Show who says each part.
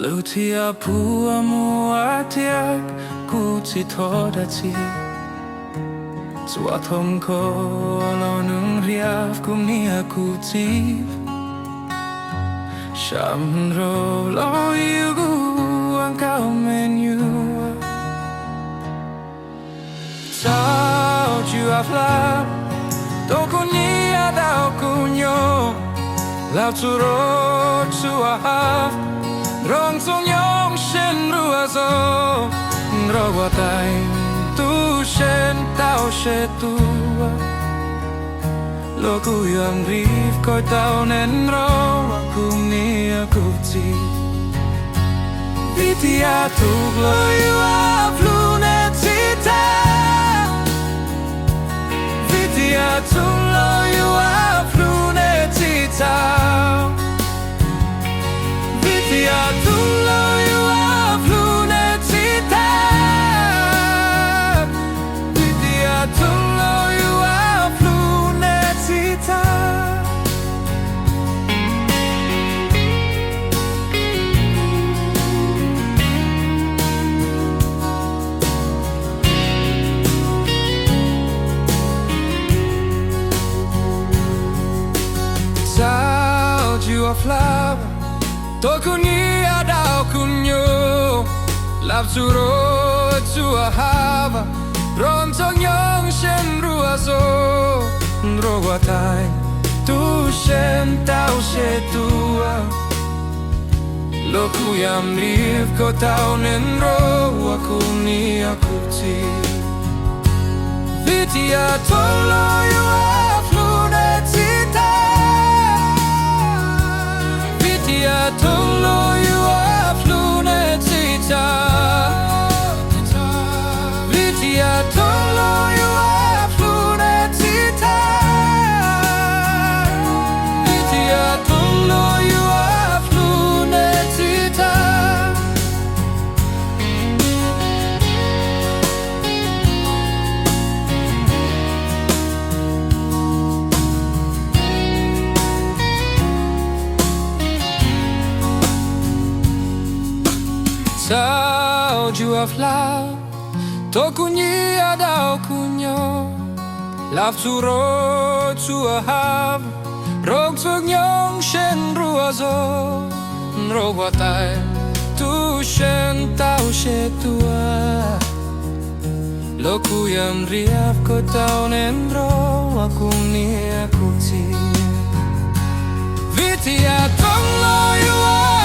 Speaker 1: Lutia pua muaj tiag kuti toda ti Tsua thom ko lo Nhriav txiv Nrog lo yugu nkawv nyuab Hlav Tokunia dao kunyo Hlav Txhua Nrog song yong shen nruas Nrog tu shen tau she tua Lo kuyam riv koi tau Nrog kumnia kuti Vitia tug lo yuav lune tita Vitia tug lo yuav lune tita Vitia tug lo yuav lune tita Vitia tug lo yuav lune tita Hlav Tokunia dao kunyo Hlav Txhua Tiam yong shen nruas Nrog tu shen tau she tua Lo kuyam riv ko tau Nrog kumnia kuti Vitia tug lo yuav lune tita Vitia tug lo yuav lune tita Vitia tug lo yuav lune tita Vitia tug lo yuav lune tita Hlav Tokunia dao kunyo Hlav Txhua Nrog yong shen nruas Nrog tu shen tau she tua Lo kuyam Nhriav ko tau Nrog kumnia kuti Vitia tug lo yuav